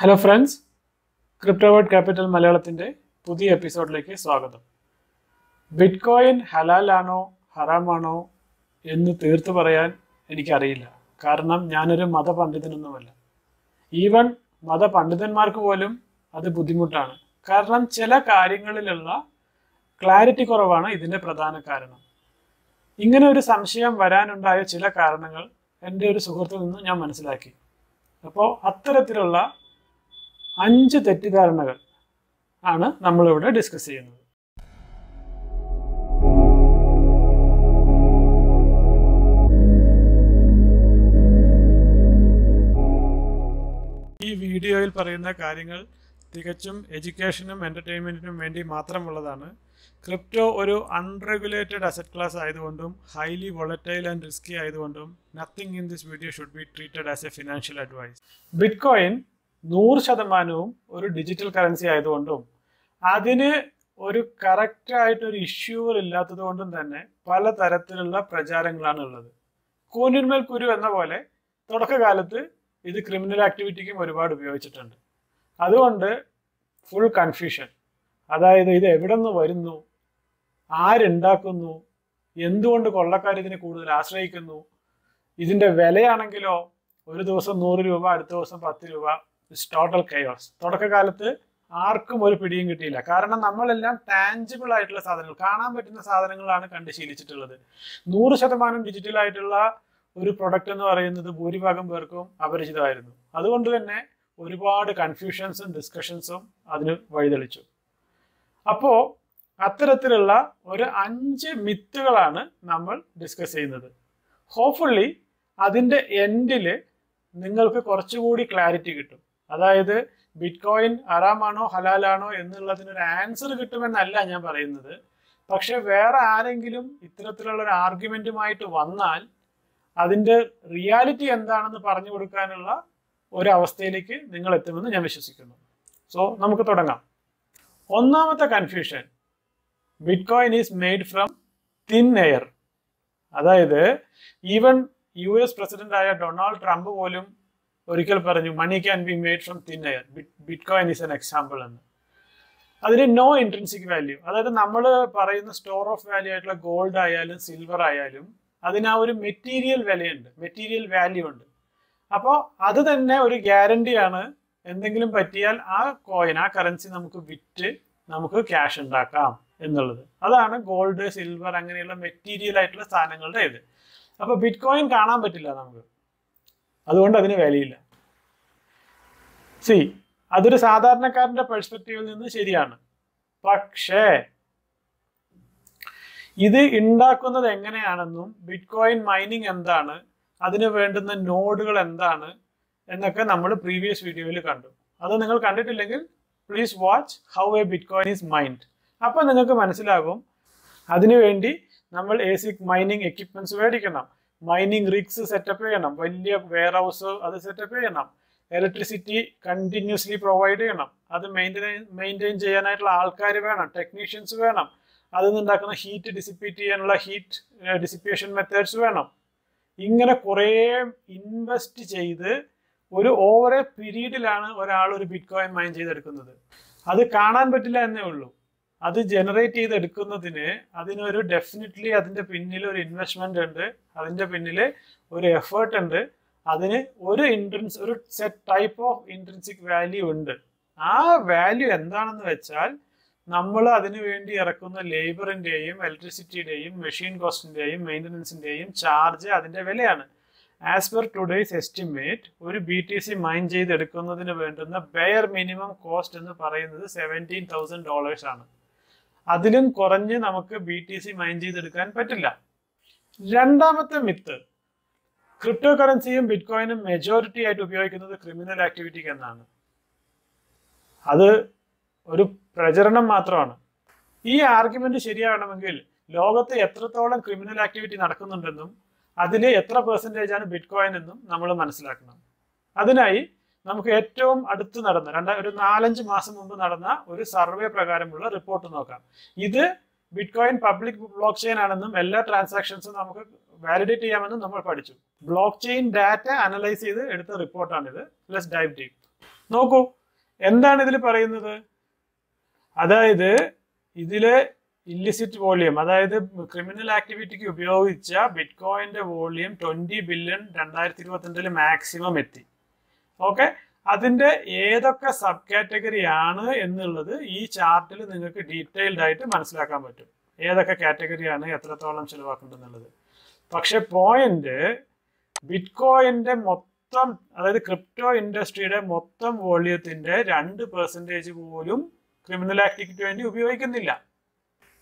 Hello friends, Cryptovert Capital Malayalaminte പുതിയ എപ്പിസോഡിലേക്ക് സ്വാഗതം. ബിറ്റ്കോയിൻ ഹലാലാണോ ഹറാമാണോ എന്ന് തീർത്തു പറയാൻ എനിക്കറിയില്ല. കാരണം ഞാനൊരു മതപണ്ഡിതനൊന്നുമല്ല. ഈവൻ മതപണ്ഡിതന്മാർക്ക് പോലും അത് ബുദ്ധിമുട്ടാണ്. കാരണം ചില കാര്യങ്ങളിലുള്ള ക്ലാരിറ്റി കുറവാണ് ഇതിൻ്റെ പ്രധാന കാരണം. ഇങ്ങനെ ഒരു സംശയം വരാനുണ്ടായ ചില കാരണങ്ങൾ എൻ്റെ ഒരു സുഹൃത്തിൽ നിന്ന് ഞാൻ മനസ്സിലാക്കി. അപ്പോൾ അത്തരത്തിലുള്ള 5 തെറ്റിദ്ധാരണകൾ ആണ് നമ്മളിവിടെ ഡിസ്കസ് ചെയ്യുന്നത്. ഈ വീഡിയോയിൽ പറയുന്ന കാര്യങ്ങൾ തികച്ചും എഡ്യൂക്കേഷനും എൻ്റർടൈൻമെൻറ്റിനും വേണ്ടി മാത്രമുള്ളതാണ്. ക്രിപ്റ്റോ ഒരു അൺറെഗുലേറ്റഡ് അസറ്റ് ക്ലാസ് ആയതുകൊണ്ടും ഹൈലി വോളറ്റൈൽ ആൻഡ് റിസ്കി ആയതുകൊണ്ടും nothing in this video should be treated as a financial advice. Bitcoin 100% ഒരു ഡിജിറ്റൽ കറൻസി ആയതുകൊണ്ടും അതിന് ഒരു കറക്റ്റായിട്ടൊരു ഇഷ്യൂവർ ഇല്ലാത്തത് കൊണ്ടും തന്നെ പലതരത്തിലുള്ള പ്രചാരങ്ങളാണ് ഉള്ളത്. കൂനിന്മേൽ കുരു എന്ന പോലെ തുടക്കകാലത്ത് ഇത് ക്രിമിനൽ ആക്ടിവിറ്റിക്കും ഒരുപാട് ഉപയോഗിച്ചിട്ടുണ്ട്. അതുകൊണ്ട് ഫുൾ കൺഫ്യൂഷൻ. അതായത് ഇത് എവിടെ നിന്ന് വരുന്നു, ആരുണ്ടാക്കുന്നു, എന്തുകൊണ്ട് കൊള്ളക്കാർ ഇതിനെ കൂടുതൽ ആശ്രയിക്കുന്നു, ഇതിൻ്റെ വിലയാണെങ്കിലോ ഒരു ദിവസം 100 രൂപ, അടുത്ത ദിവസം 10 രൂപ. Total chaos. തുടക്കകാലത്ത് ആർക്കും ഒരു പിടിയും കിട്ടിയില്ല. കാരണം നമ്മളെല്ലാം ടാഞ്ചിബിൾ ആയിട്ടുള്ള സാധനങ്ങൾ, കാണാൻ പറ്റുന്ന സാധനങ്ങളാണ് കണ്ട് ശീലിച്ചിട്ടുള്ളത്. 100% ഡിജിറ്റൽ ആയിട്ടുള്ള ഒരു പ്രൊഡക്റ്റ് എന്ന് പറയുന്നത് ഭൂരിഭാഗം പേർക്കും അപരിചിതമായിരുന്നു. അതുകൊണ്ട് തന്നെ ഒരുപാട് കൺഫ്യൂഷൻസും ഡിസ്കഷൻസും അതിന് വഴിതെളിച്ചു. അപ്പോൾ അത്തരത്തിലുള്ള ഒരു 5 മിത്തുകളാണ് നമ്മൾ ഡിസ്കസ് ചെയ്യുന്നത്. ഹോപ്പ്ഫുള്ളി അതിൻ്റെ എൻഡിൽ നിങ്ങൾക്ക് കുറച്ചുകൂടി ക്ലാരിറ്റി കിട്ടും. അതായത് ബിറ്റ്കോയിൻ ഹറാമാണോ ഹലാലാണോ എന്നുള്ളതിനൊരു ആൻസർ കിട്ടുമെന്നല്ല ഞാൻ പറയുന്നത്. പക്ഷെ വേറെ ആരെങ്കിലും ഇത്തരത്തിലുള്ള ഒരു ആർഗ്യുമെന്റുമായിട്ട് വന്നാൽ അതിൻ്റെ റിയാലിറ്റി എന്താണെന്ന് പറഞ്ഞു കൊടുക്കാനുള്ള ഒരവസ്ഥയിലേക്ക് നിങ്ങൾ എത്തുമെന്ന് ഞാൻ വിശ്വസിക്കുന്നു. സോ നമുക്ക് തുടങ്ങാം. ഒന്നാമത്തെ confusion, bitcoin is made from thin air. അതായത് ഈവൻ US പ്രസിഡന്റായ ഡൊണാൾഡ് ട്രംപ് പോലും ഒരിക്കൽ പറഞ്ഞു money can be made from thin air, bitcoin is an example എന്ന്. അതിന് നോ ഇൻട്രിൻസിക് വാല്യൂ. അതായത് നമ്മൾ പറയുന്ന സ്റ്റോർ ഓഫ് വാല്യൂ ആയിട്ടുള്ള ഗോൾഡ് ആയാലും സിൽവർ ആയാലും അതിന് ആ ഒരു മെറ്റീരിയൽ വിലയുണ്ട്, മെറ്റീരിയൽ വാല്യൂ ഉണ്ട്. അപ്പോൾ അത് തന്നെ ഒരു ഗ്യാരണ്ടിയാണ്. എന്തെങ്കിലും പറ്റിയാൽ ആ കോയിൻ, ആ കറൻസി നമുക്ക് വിറ്റ് നമുക്ക് ക്യാഷ് ഉണ്ടാക്കാം എന്നുള്ളത്. അതാണ് ഗോൾഡ്, സിൽവർ അങ്ങനെയുള്ള മെറ്റീരിയൽ ആയിട്ടുള്ള സാധനങ്ങളുടെ ഇത്. അപ്പോൾ ബിറ്റ്കോയിൻ കാണാൻ പറ്റില്ല നമുക്ക്, അതുകൊണ്ട് അതിന് വിലയില്ല. അതൊരു സാധാരണക്കാരന്റെ പെർസ്പെക്റ്റീവിൽ നിന്ന് ശരിയാണ്. പക്ഷേ ഇത് ഉണ്ടാക്കുന്നത് എങ്ങനെയാണെന്നും ബിറ്റ്കോയിൻ മൈനിങ് എന്താണ്, അതിന് വേണ്ടുന്ന നോഡുകൾ എന്താണ് എന്നൊക്കെ നമ്മൾ പ്രീവിയസ് വീഡിയോയിൽ കണ്ടു. അത് നിങ്ങൾ കണ്ടിട്ടില്ലെങ്കിൽ please watch how a bitcoin is mined. അപ്പോൾ നിങ്ങൾക്ക് മനസ്സിലാകും. അതിനുവേണ്ടി നമ്മൾ ഏസിക് മൈനിങ് എക്യുപ്മെന്റ്സ് മേടിക്കണം, മൈനിങ് റിഗ്സ് സെറ്റപ്പ് ചെയ്യണം, വലിയ വെയർ ഹൗസ് അത് സെറ്റപ്പ് ചെയ്യണം, ഇലക്ട്രിസിറ്റി കണ്ടിന്യൂസ്ലി പ്രൊവൈഡ് ചെയ്യണം, അത് മെയിൻറ്റെയിൻ ചെയ്യാനായിട്ടുള്ള ആൾക്കാർ വേണം, ടെക്നീഷ്യൻസ് വേണം, അതിൽ നിന്നുണ്ടാക്കുന്ന ഹീറ്റ് ഡിസിപ്പേറ്റ് ചെയ്യാനുള്ള ഹീറ്റ് ഡിസിപ്പേഷൻ മെത്തേഡ്സ് വേണം. ഇങ്ങനെ കുറേ ഇൻവെസ്റ്റ് ചെയ്ത് ഒരു ഓവർ എ പീരീഡിലാണ് ഒരാൾ ഒരു ബിറ്റ്കോയിൻ മൈൻ ചെയ്തെടുക്കുന്നത്. അത് കാണാൻ പറ്റില്ല എന്നേ ഉള്ളൂ. അത് ജനറേറ്റ് ചെയ്തെടുക്കുന്നതിന് അതിനൊരു ഡെഫിനറ്റ്ലി അതിൻ്റെ പിന്നിൽ ഒരു ഇൻവെസ്റ്റ്മെന്റ് ഉണ്ട്, അതിൻ്റെ പിന്നിൽ ഒരു എഫേർട്ട് ഉണ്ട്, അതിന് ഒരു set type of intrinsic value ഉണ്ട്. ആ വാല്യൂ എന്താണെന്ന് വെച്ചാൽ നമ്മൾ അതിനു വേണ്ടി ഇറക്കുന്ന ലേബറിൻ്റെയും ഇലക്ട്രിസിറ്റിയുടെയും മെഷീൻ കോസ്റ്റിൻ്റെയും മെയിൻ്റനൻസിൻ്റെയും ചാർജ് അതിൻ്റെ വിലയാണ്. ആസ് പെർ ടുഡേയ്സ് എസ്റ്റിമേറ്റ് ഒരു BTC മൈൻ ചെയ്തെടുക്കുന്നതിന് വേണ്ടുന്ന ബെയർ മിനിമം കോസ്റ്റ് എന്ന് പറയുന്നത് $17,000 ആണ്. അതിലും കുറഞ്ഞ് നമുക്ക് BTC മൈൻ ചെയ്തെടുക്കാൻ പറ്റില്ല. രണ്ടാമത്തെ മിത്ത്, ക്രിപ്റ്റോ കറൻസിയും ബിറ്റ്കോയിനും മെജോറിറ്റി ആയിട്ട് ഉപയോഗിക്കുന്നത് ക്രിമിനൽ ആക്ടിവിറ്റിക്ക് എന്നാണ്. അത് ഒരു പ്രചരണം മാത്രമാണ്. ഈ ആർഗ്യുമെന്റ് ശരിയാവണമെങ്കിൽ ലോകത്ത് എത്രത്തോളം ക്രിമിനൽ ആക്ടിവിറ്റി നടക്കുന്നുണ്ടെന്നും അതിൽ എത്ര % ബിറ്റ്കോയിൻ എന്നും നമ്മൾ മനസ്സിലാക്കണം. അതിനായി നമുക്ക് ഏറ്റവും അടുത്ത് നടന്ന ഒരു 4-5 മാസം മുമ്പ് നടന്ന ഒരു സർവേ പ്രകാരമുള്ള റിപ്പോർട്ട് നോക്കാം. ഇത് ബിറ്റ്കോയിൻ പബ്ലിക് ബ്ലോക്ക് ചെയിൻ ആണെന്നും എല്ലാ ട്രാൻസാക്ഷൻസും നമുക്ക് വാലിഡേറ്റ് ചെയ്യാമെന്നും നമ്മൾ പഠിച്ചു. ബ്ലോക്ക് ചെയിൻ ഡാറ്റ അനലൈസ് ചെയ്ത് എടുത്ത റിപ്പോർട്ടാണിത്. Let's dive deep. നോക്കൂ, എന്താണ് ഇതിൽ പറയുന്നത്? അതായത് ഇതിലെ ഇല്ലിസിറ്റ് വോളിയം, അതായത് ക്രിമിനൽ ആക്ടിവിറ്റിക്ക് ഉപയോഗിച്ച ബിറ്റ്കോയിന്റെ വോളിയം 20 ബില്യൺ 2022 മാക്സിമം എത്തി. ഓക്കെ, അതിന്റെ ഏതൊക്കെ സബ് കാറ്റഗറി ആണ് എന്നുള്ളത് ഈ ചാർട്ടിൽ നിങ്ങൾക്ക് ഡീറ്റെയിൽഡ് ആയിട്ട് മനസ്സിലാക്കാൻ പറ്റും. ഏതൊക്കെ കാറ്റഗറിയാണ് എത്രത്തോളം ചിലവാക്കുന്നുള്ളത്. പക്ഷെ പോയിന്റ്, ബിറ്റ്കോയിന്റെ മൊത്തം, അതായത് ക്രിപ്റ്റോ ഇൻഡസ്ട്രിയുടെ മൊത്തം വോളിയത്തിന്റെ 2% പോലും ക്രിമിനൽ ആക്ടിവിറ്റിക്ക് വേണ്ടി ഉപയോഗിക്കുന്നില്ല.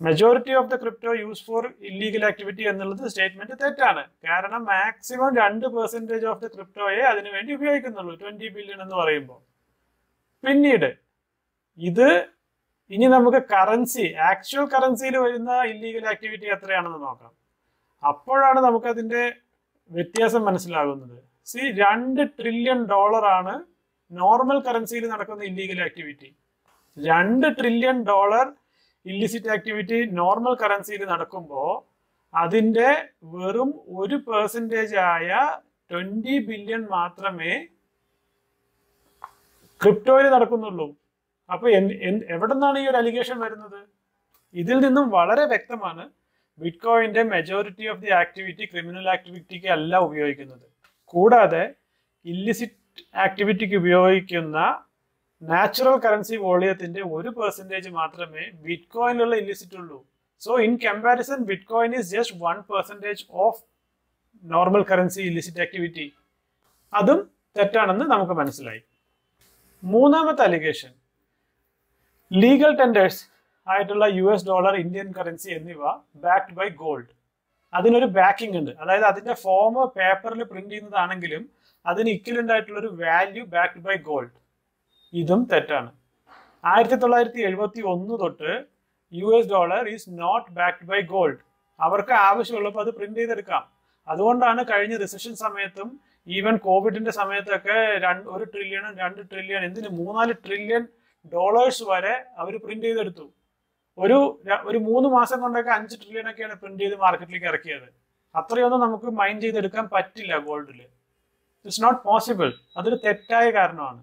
Majority of the crypto use for illegal activity എന്നുള്ളത് സ്റ്റേറ്റ്മെന്റ് തെറ്റാണ്. കാരണം മാക്സിമം 2% ഓഫ് ദ ക്രിപ്റ്റോയെ അതിനു വേണ്ടി ഉപയോഗിക്കുന്നുള്ളൂ, 20 ബില്യൺ എന്ന് പറയുമ്പോൾ. പിന്നീട് ഇത് ഇനി നമുക്ക് കറൻസി, ആക്ച്വൽ കറൻസിയിൽ വരുന്ന ഇല്ലീഗൽ ആക്ടിവിറ്റി എത്രയാണെന്ന് നോക്കാം. അപ്പോഴാണ് നമുക്കതിന്റെ വ്യത്യാസം മനസ്സിലാകുന്നത്. $2 ട്രില്യൺ ആണ് നോർമൽ കറൻസിയിൽ നടക്കുന്ന illegal activity. $2 trillion illicit activity normal കറൻസിയിൽ നടക്കുമ്പോൾ അതിന്റെ വെറും 1% ആയ 20 ബില്യൺ മാത്രമേ ക്രിപ്റ്റോയിൽ നടക്കുന്നുള്ളൂ. അപ്പൊ എവിടെ നിന്നാണ് ഈ ഒരു അലിഗേഷൻ വരുന്നത്? ഇതിൽ നിന്നും വളരെ വ്യക്തമാണ് ബിറ്റ്കോയിന്റെ majority of the activity criminal ആക്ടിവിറ്റിക്ക് അല്ല ഉപയോഗിക്കുന്നത്. കൂടാതെ ഇല്ലിസിറ്റ് ആക്ടിവിറ്റിക്ക് ഉപയോഗിക്കുന്ന നാച്ചുറൽ കറൻസി വോളിയത്തിന്റെ 1% മാത്രമേ ബിറ്റ്കോയിനുള്ള ഇല്ലിസിറ്റ് ഉള്ളൂ. So in comparison bitcoin is just 1% of normal currency illicit activity. അതും തെറ്റാണെന്ന് നമുക്ക് മനസ്സിലായി. മൂന്നാമത്തെ അലിഗേഷൻ, ലീഗൽ ടെൻഡേഴ്സ് ആയിട്ടുള്ള $, ഇന്ത്യൻ കറൻസി എന്നിവ ബാക്ക്ഡ് ബൈ ഗോൾഡ്. അതിനൊരു ബാക്കിംഗ് ഉണ്ട്. അതായത് അതിന്റെ ഫോം പേപ്പറിൽ പ്രിന്റ് ചെയ്യുന്നതാണെങ്കിലും അതിന് ഇക്വലന്റ് ആയിട്ടുള്ള ഒരു വാല്യൂ ബാക്ക്ഡ് ബൈ ഗോൾഡ്. ഇതും തെറ്റാണ്. 1971 തൊട്ട് $, is not backed by gold. അവർക്ക് ആവശ്യമുള്ളപ്പോൾ അത് പ്രിന്റ് ചെയ്തെടുക്കാം. അതുകൊണ്ടാണ് കഴിഞ്ഞ റിസഷൻ സമയത്തും ഈവൻ കോവിഡിന്റെ സമയത്തൊക്കെ 1 ട്രില്യൺ 2 ട്രില്യൺ എന്തിന് $3-4 ട്രില്യൺ വരെ അവർ പ്രിന്റ് ചെയ്തെടുത്തു. ഒരു 3 മാസം കൊണ്ടൊക്കെ 5 ട്രില്യൺ ഒക്കെയാണ് പ്രിന്റ് ചെയ്ത് മാർക്കറ്റിലേക്ക് ഇറക്കിയത്. അത്രയൊന്നും നമുക്ക് മൈൻഡ് ചെയ്തെടുക്കാൻ പറ്റില്ല ഗോൾഡിൽ. It's not possible. അതൊരു തെറ്റായ കാരണമാണ്.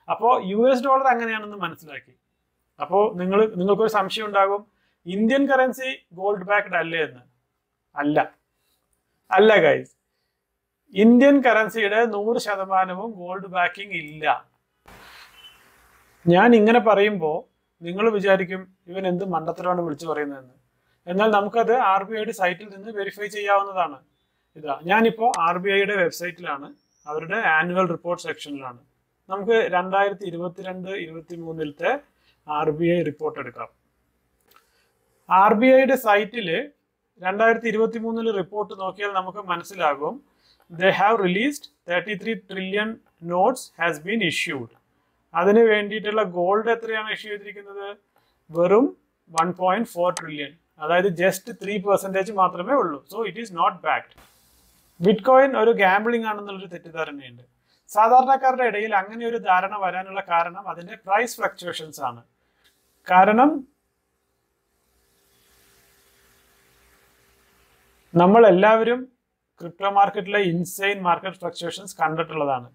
അപ്പോൾ $, അങ്ങനെയാണെന്ന് മനസ്സിലാക്കി. അപ്പോൾ നിങ്ങൾക്കൊരു സംശയം ഉണ്ടാകും, ഇന്ത്യൻ കറൻസി ഗോൾഡ് ബാക്ക്ഡ് അല്ലേ എന്ന്. അല്ല ഗൈസ്, ഇന്ത്യൻ കറൻസിയുടെ 100% ഗോൾഡ് ബാക്കിംഗ് ഇല്ല. ഞാൻ ഇങ്ങനെ പറയുമ്പോൾ നിങ്ങൾ വിചാരിക്കും ഇവൻ എന്ത് മണ്ടത്തരമാണ് വിളിച്ചു പറയുന്നതെന്ന്. എന്നാൽ നമുക്കത് RBIയുടെ സൈറ്റിൽ നിന്ന് വെരിഫൈ ചെയ്യാവുന്നതാണ്. ഇതാ, ഞാനിപ്പോൾ RBIയുടെ വെബ്സൈറ്റിലാണ്, അവരുടെ ആനുവൽ റിപ്പോർട്ട് സെക്ഷനിലാണ്. നമുക്ക് 2022-23 RBI റിപ്പോർട്ട് എടുക്കാം. RBIയുടെ സൈറ്റിൽ 2023 റിപ്പോർട്ട് നോക്കിയാൽ നമുക്ക് മനസ്സിലാകും, they have released 33 trillion notes has been issued. അതിന് വേണ്ടിയിട്ടുള്ള ഗോൾഡ് എത്രയാണ് ഇഷ്യൂ ചെയ്തിരിക്കുന്നത്? വെറും 1.4 ട്രില്യൺ. അതായത് ജസ്റ്റ് 3% മാത്രമേ ഉള്ളൂ. So it is not backed. Bitcoin ഒരു ഗാംബ്ലിംഗ് ആണെന്നുള്ളൊരു തെറ്റിദ്ധാരണയുണ്ട്. സാധാരണക്കാരുടെ ഇടയിൽ അങ്ങനെ ഒരു ധാരണ വരാനുള്ള കാരണം അതിന്റെ പ്രൈസ് ഫ്ലക്ച്വേഷൻസ് ആണ്. കാരണം നമ്മൾ എല്ലാവരും ക്രിപ്റ്റോ മാർക്കറ്റിലെ ഇൻസൈൻ മാർക്കറ്റ് ഫ്ലക്ച്വേഷൻസ് കണ്ടിട്ടുള്ളതാണ്.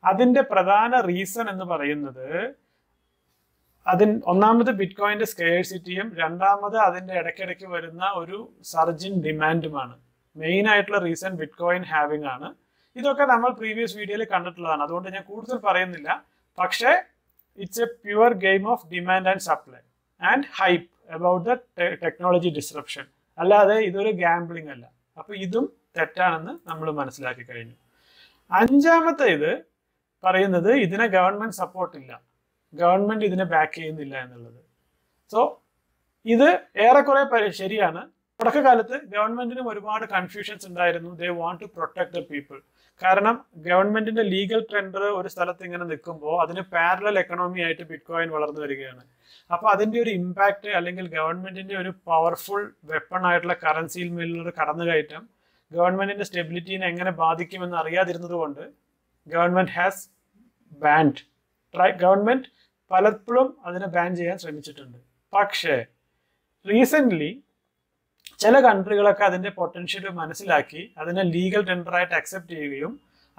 അതിന്റെ പ്രധാന റീസൺ എന്ന് പറയുന്നത് ഒന്നാമത് ബിറ്റ്കോയിന്റെ സ്കേഴ്സിറ്റിയും രണ്ടാമത് അതിന്റെ ഇടയ്ക്കിടയ്ക്ക് വരുന്ന ഒരു സർജിൻ ഡിമാൻഡുമാണ്. മെയിൻ ആയിട്ടുള്ള റീസൺ ബിറ്റ്കോയിൻ ഹാവിംഗ് ആണ്. ഇതൊക്കെ നമ്മൾ പ്രീവിയസ് വീഡിയോയിൽ കണ്ടിട്ടുള്ളതാണ്, അതുകൊണ്ട് ഞാൻ കൂടുതൽ പറയുന്നില്ല. പക്ഷേ it's A pure game of demand and supply and hype about the technology disruption. അല്ലാതെ ഇതൊരു ഗാംബ്ലിംഗ് അല്ല. അപ്പൊ ഇതും തെറ്റാണെന്ന് നമ്മൾ മനസ്സിലാക്കി കഴിഞ്ഞു. അഞ്ചാമത്തെ ഇത് പറയുന്നത് ഇതിനെ ഗവൺമെന്റ് സപ്പോർട്ട് ഇല്ല, ഗവൺമെന്റ് ഇതിനെ ബാക്ക് ചെയ്യുന്നില്ല എന്നുള്ളത്. സോ ഇത് ഏറെക്കുറെ ശരിയാണ്. തുടക്കകാലത്ത് ഗവൺമെന്റിനും ഒരുപാട് കൺഫ്യൂഷൻസ് ഉണ്ടായിരുന്നു. They want to protect the people. കാരണം ഗവൺമെന്റിന്റെ ലീഗൽ ടെൻഡർ ഒരു സ്ഥലത്ത് ഇങ്ങനെ നിൽക്കുമ്പോൾ അതിന് പാരലൽ എക്കണോമി ആയിട്ട് ബിറ്റ്കോയിൻ വളർന്നു വരികയാണ്. അപ്പൊ അതിന്റെ ഒരു ഇമ്പാക്ട് അല്ലെങ്കിൽ ഗവൺമെന്റിന്റെ ഒരു പവർഫുൾ വെപ്പൺ ആയിട്ടുള്ള കറൻസിയിൽ മേലുള്ള കടന്നുകയറ്റം ഗവൺമെന്റിന്റെ സ്റ്റെബിലിറ്റിനെ എങ്ങനെ ബാധിക്കുമെന്ന് അറിയാതിരുന്നത് കൊണ്ട് ഗവൺമെന്റ് ഹാസ് ബാൻഡ്. ഗവൺമെന്റ് പലപ്പോഴും അതിനെ ബാൻ ചെയ്യാൻ ശ്രമിച്ചിട്ടുണ്ട്. പക്ഷേ റീസെന്റ് ചില കൺട്രികളൊക്കെ അതിന്റെ പൊട്ടൻഷ്യൽ മനസ്സിലാക്കി അതിനെ ലീഗൽ ടെൻഡറായിട്ട് അക്സെപ്റ്റ് ചെയ്യുകയും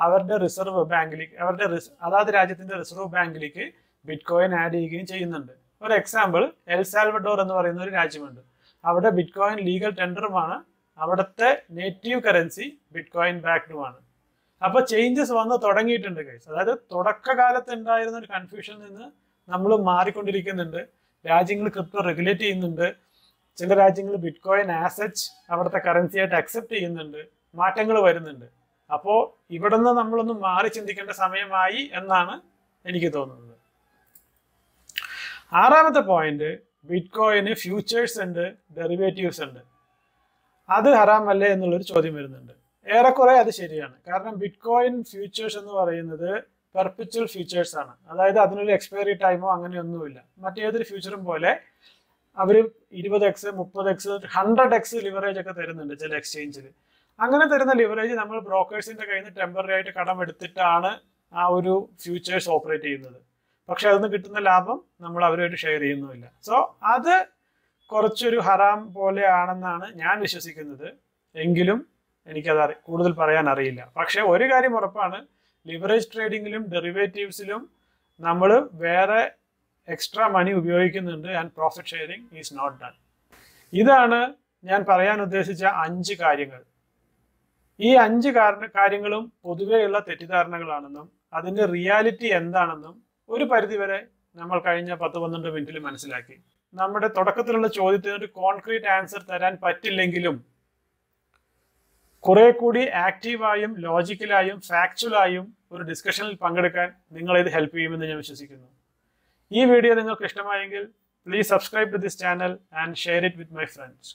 അവരുടെ റിസർവ് ബാങ്കിലേക്ക് അതാത് രാജ്യത്തിന്റെ റിസർവ് ബാങ്കിലേക്ക് ബിറ്റ് കോയിൻ ആഡ് ചെയ്യുകയും ചെയ്യുന്നുണ്ട്. ഒരു എക്സാമ്പിൾ, എൽ സാൽവഡോർ എന്ന് പറയുന്ന ഒരു രാജ്യമുണ്ട്. അവിടെ ബിറ്റ് കോയിൻ ലീഗൽ ടെൻഡറുമാണ്, അവിടുത്തെ നേറ്റീവ് കറൻസി ബിറ്റ് കോയിൻ ബാക്ക്ഡുമാണ്. അപ്പൊ ചേഞ്ചസ് വന്ന് തുടങ്ങിയിട്ടുണ്ട് ഗൈസ്. അതായത് തുടക്കകാലത്ത് ഉണ്ടായിരുന്ന ഒരു കൺഫ്യൂഷനിൽ നിന്ന് നമ്മൾ മാറിക്കൊണ്ടിരിക്കുന്നുണ്ട്. രാജ്യങ്ങൾ ക്രിപ്റ്റോ റെഗുലേറ്റ് ചെയ്യുന്നുണ്ട്. ചില രാജ്യങ്ങൾ ബിറ്റ് കോയിൻ ആസച്ച് അവിടുത്തെ കറൻസി ആയിട്ട് അക്സെപ്റ്റ് ചെയ്യുന്നുണ്ട്. മാറ്റങ്ങൾ വരുന്നുണ്ട്. അപ്പോൾ ഇവിടെ നിന്ന് നമ്മളൊന്ന് മാറി ചിന്തിക്കേണ്ട സമയമായി എന്നാണ് എനിക്ക് തോന്നുന്നത്. ആറാമത്തെ പോയിന്റ്, ബിറ്റ് കോയിന് ഫ്യൂച്ചേഴ്സ് ഉണ്ട്, ഡെറിവേറ്റീവ്സ് ഉണ്ട്. അത് ഹറാം അല്ലേ എന്നുള്ളൊരു ചോദ്യം വരുന്നുണ്ട്. ഏറെക്കുറെ അത് ശരിയാണ്. കാരണം ബിറ്റ് കോയിൻ ഫ്യൂച്ചേഴ്സ് എന്ന് പറയുന്നത് പെർപ്പിച്വൽ ഫ്യൂച്ചേഴ്സ് ആണ്. അതായത് അതിനൊരു എക്സ്പയറി ടൈമോ അങ്ങനെയൊന്നുമില്ല. മറ്റേതൊരു ഫ്യൂച്ചറും പോലെ അവർ 20x 30x 100x ലിവറേജ് ഒക്കെ തരുന്നുണ്ട് ചില എക്സ്ചേഞ്ചിൽ. അങ്ങനെ തരുന്ന ലിവറേജ് നമ്മൾ ബ്രോക്കേഴ്സിന്റെ കയ്യിൽ നിന്ന് ടെമ്പററി ആയിട്ട് കടം എടുത്തിട്ടാണ് ആ ഒരു ഫ്യൂച്ചേഴ്സ് ഓപ്പറേറ്റ് ചെയ്യുന്നത്. പക്ഷെ അതിന് കിട്ടുന്ന ലാഭം നമ്മൾ അവരുമായിട്ട് ഷെയർ ചെയ്യുന്നുമില്ല. സോ അത് കുറച്ചൊരു ഹറാം പോലെയാണെന്നാണ് ഞാൻ വിശ്വസിക്കുന്നത്. എങ്കിലും എനിക്കത് കൂടുതൽ പറയാൻ അറിയില്ല. പക്ഷെ ഒരു കാര്യം ഉറപ്പാണ്, ലിവറേജ് ട്രേഡിങ്ങിലും ഡെറിവേറ്റീവ്സിലും നമ്മൾ വേറെ എക്സ്ട്രാ മണി ഉപയോഗിക്കുന്നുണ്ട്. And profit sharing is not done. ഇതാണ് ഞാൻ പറയാൻ ഉദ്ദേശിച്ച 5 കാര്യങ്ങൾ. ഈ 5 കാര്യങ്ങളും പൊതുവെയുള്ള തെറ്റിദ്ധാരണകളാണെന്നും അതിന്റെ റിയാലിറ്റി എന്താണെന്നും ഒരു പരിധിവരെ നമ്മൾ കഴിഞ്ഞ 10-12 മിനിറ്റിൽ മനസ്സിലാക്കി. നമ്മുടെ തുടക്കത്തിലുള്ള ചോദ്യത്തിന് ഒരു കോൺക്രീറ്റ് ആൻസർ തരാൻ പറ്റില്ലെങ്കിലും കുറെ കൂടി ആക്റ്റീവായും ലോജിക്കലായും ഫാക്ച്വലായും ഒരു ഡിസ്കഷനിൽ പങ്കെടുക്കാൻ നിങ്ങളെ ഇത് ഹെൽപ്പ് ചെയ്യുമെന്ന് ഞാൻ വിശ്വസിക്കുന്നു. ഈ വീഡിയോ നിങ്ങൾക്ക് ഇഷ്ടമായെങ്കിൽ please subscribe to this channel and share it with my friends.